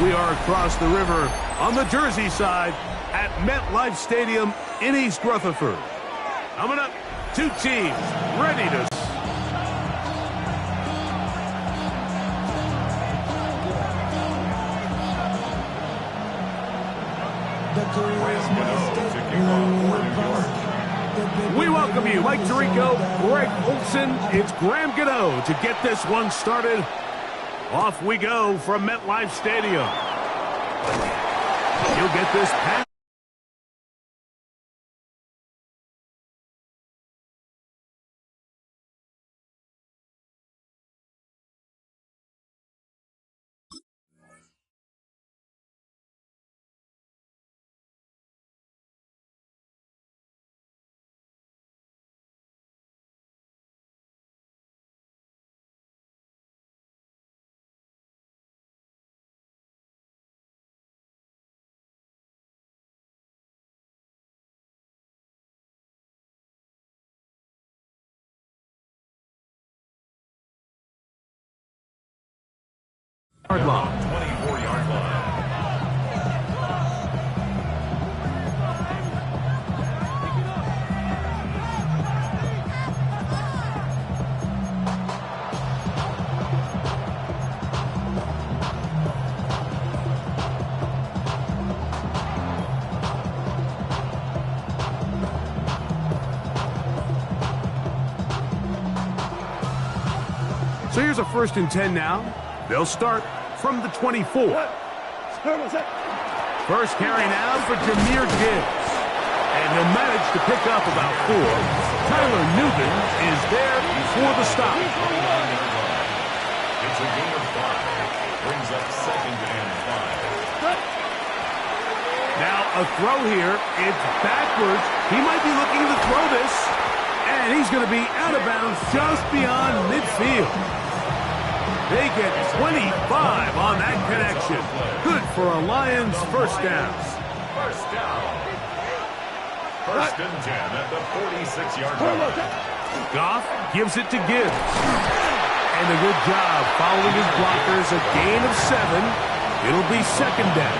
We are across the river on the Jersey side at MetLife Stadium in East Rutherford. Coming up, two teams ready to... We welcome you, Mike Tirico, Greg Olson. It's Graham Gano to get this one started. Off we go from MetLife Stadium. You'll get this pass. Yard line. 24-yard line. So here's a 1st and 10 now. They'll start from the 24. First carry now for Jahmyr Gibbs. And he'll manage to pick up about 4. Tyler Nubin is there before the stop. It's a gain of 5. Brings up 2nd and 5. Now a throw here. It's backwards. He might be looking to throw this. And he's going to be out of bounds just beyond midfield. They get 25 on that connection. Good for a Lions first down. First down. 1st and 10 at the 46-yard line. Goff gives it to Gibbs. And a good job following his blockers. A gain of 7. It'll be 2nd down.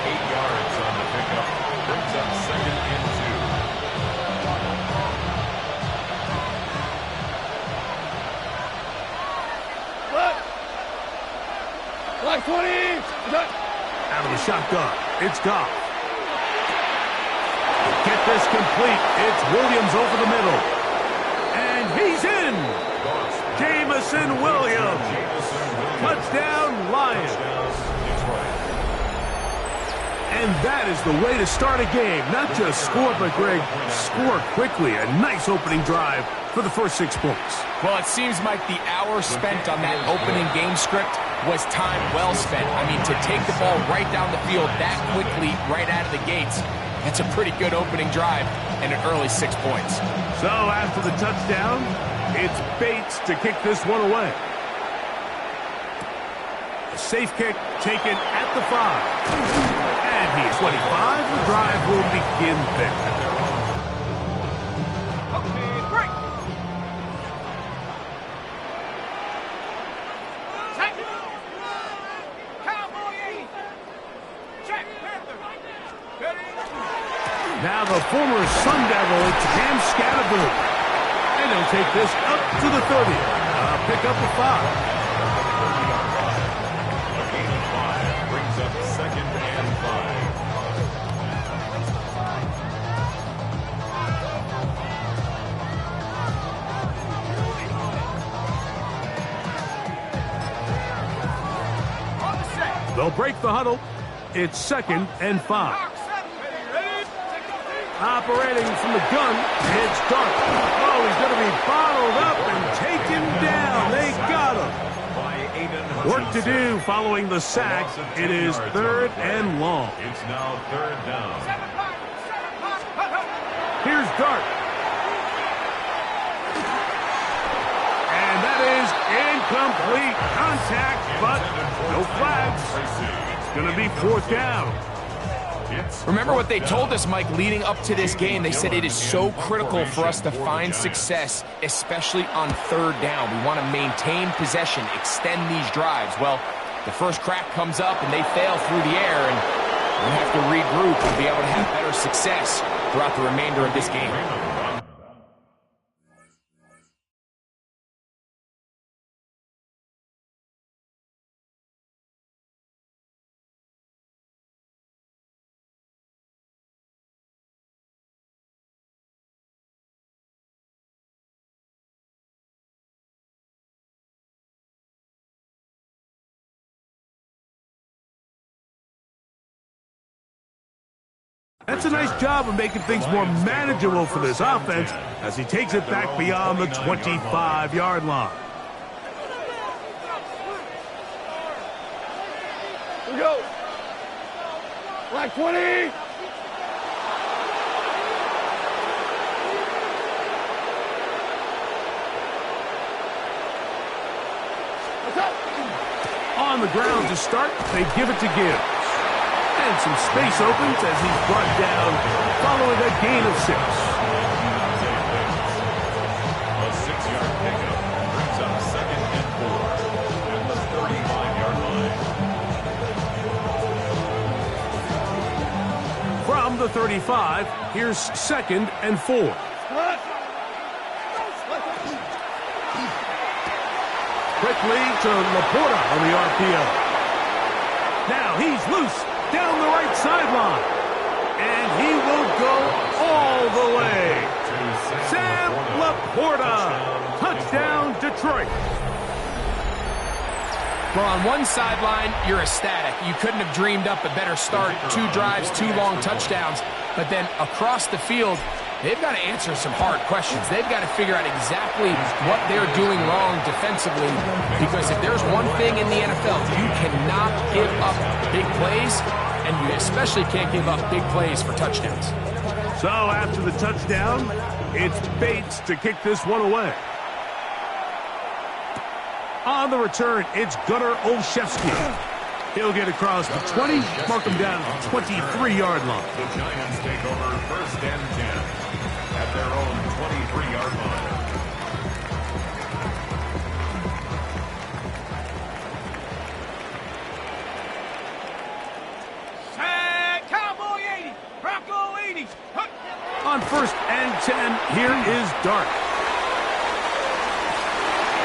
8 yards on the pickup. Brings up 2nd and 2. Like 20! Out of the shotgun, it's Goff. Get this complete. It's Williams over the middle. And he's in! Jameson Williams. Touchdown, Lions. And that is the way to start a game. Not just score, but, Greg, score quickly. A nice opening drive for the first 6 points. Well, it seems like the hour spent on that opening game script was time well spent. I mean, to take the ball right down the field that quickly, right out of the gates, that's a pretty good opening drive and an early 6 points. So after the touchdown, it's Bates to kick this one away. A safe kick taken at the 5. And he's 25. The drive will begin there. Now the former Sun Devil, it's Cam Scattergood. And he'll take this up to the 30. Pick up a 5. A gain of 5 brings up 2nd and 5. They'll break the huddle. It's 2nd and 5. Operating from the gun, it's Dart. Oh, he's going to be bottled up and taken down. They got him. Work to do following the sack. It is 3rd and long. It's now 3rd down. Here's Dart. And that is incomplete contact, but no flags. It's going to be 4th down. Remember what they told us, Mike, leading up to this game. They said it is so critical for us to find success, especially on 3rd down. We want to maintain possession, extend these drives. Well, The first crack comes up, and they fail through the air, and we'll have to regroup and be able to have better success throughout the remainder of this game. That's a nice job of making things more manageable for this offense as he takes it back beyond the 25-yard line. Here we go. Black 20. On the ground to start, they give it to Gibbs. And some space opens as he's brought down following a gain of 6. A 6-yard pickup brings up 2nd and 4 at the 35-yard line. From the 35, here's 2nd and 4. Quickly to Laporta on the RPO. Now he's loose down the right sideline. And he will go all the way. Sam Laporta. Touchdown, Detroit. Well, on one sideline, you're ecstatic. You couldn't have dreamed up a better start. 2 drives, 2 long touchdowns. But then across the field, they've got to answer some hard questions. They've got to figure out exactly what they're doing wrong defensively, because if there's one thing in the NFL, you cannot give up big plays, and you especially can't give up big plays for touchdowns. So after the touchdown, it's Bates to kick this one away. On the return, it's Gunnar Olszewski. He'll get across the 20, mark him down at the 23-yard line. The Giants take over 1st and 10 at their own 23-yard line. Cowboy 80, Bronco 80. On 1st and 10, here is Dark.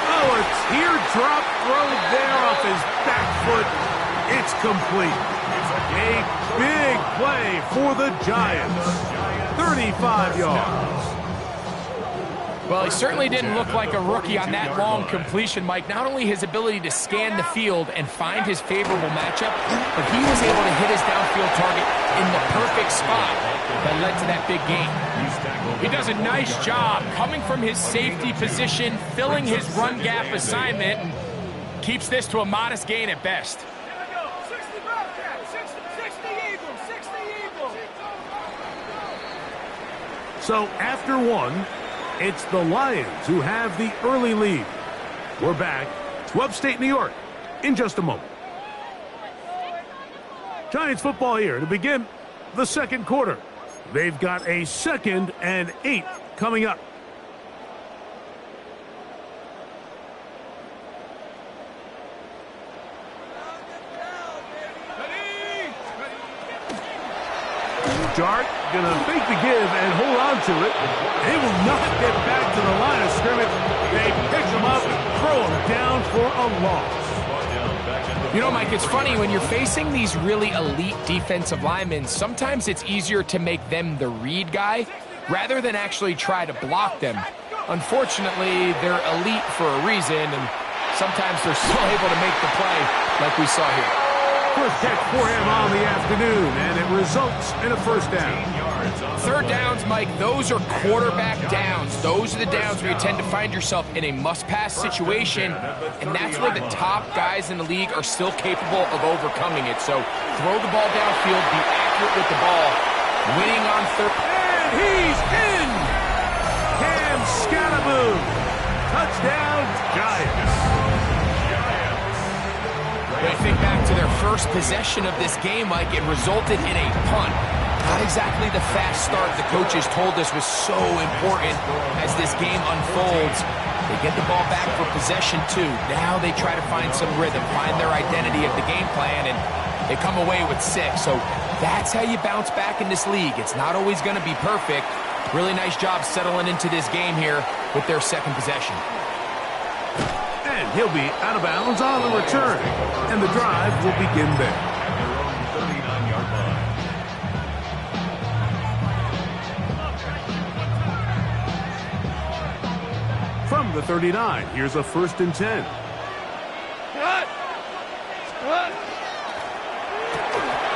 Oh, a teardrop throw there off his back foot. It's complete. A big play for the Giants. 35 yards. Well, he certainly didn't look like a rookie on that long completion, Mike. Not only his ability to scan the field and find his favorable matchup, but he was able to hit his downfield target in the perfect spot that led to that big gain. He does a nice job coming from his safety position, filling his run gap assignment, and keeps this to a modest gain at best. 60 Bobcats, 60 Eagles, 60 Eagles. So after one, it's the Lions who have the early lead. We're back to upstate New York in just a moment. Giants football here to begin the 2nd quarter. They've got a 2nd and 8 coming up. Dart gonna fake the give and hold on to it. They will not get back to the line of scrimmage. They pick him up and throw him down for a loss. You know, Mike, it's funny, when you're facing these really elite defensive linemen, sometimes it's easier to make them the read guy rather than actually try to block them. Unfortunately, they're elite for a reason, and sometimes they're still able to make the play like we saw here. First catch for him on the afternoon, and it results in a 1st down. 3rd downs, Mike, those are quarterback downs. Those are the downs where you tend to find yourself in a must-pass situation, and that's where the top guys in the league are still capable of overcoming it. So throw the ball downfield, be accurate with the ball, winning on 3rd. And he's in! Cam Scatterboom. Touchdown, Giants. When I think back to their first possession of this game, Mike, it resulted in a punt. Not exactly the fast start the coaches told us was so important as this game unfolds. They get the ball back for possession 2. Now they try to find some rhythm, find their identity of the game plan, and they come away with 6. So that's how you bounce back in this league. It's not always going to be perfect. Really nice job settling into this game here with their second possession. And he'll be out of bounds on the return. And the drive will begin there. Their own 39-yard line. From the 39, here's a 1st and 10.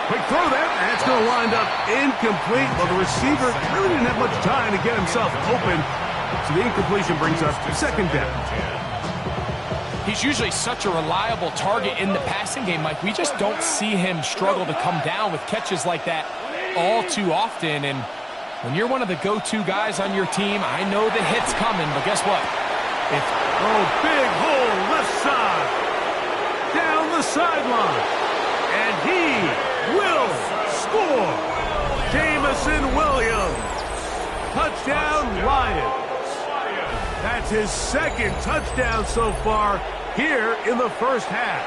Quick throw there, and it's going to wind up incomplete. Well, the receiver really didn't have much time to get himself open, so the incompletion brings up 2nd down. He's usually such a reliable target in the passing game, Mike. We just don't see him struggle to come down with catches like that all too often. And when you're one of the go-to guys on your team, I know the hit's coming, but guess what? Big hole left side, down the sideline, and he will score. Jameson Williams, touchdown Lions. That's his 2nd touchdown so far here in the first half.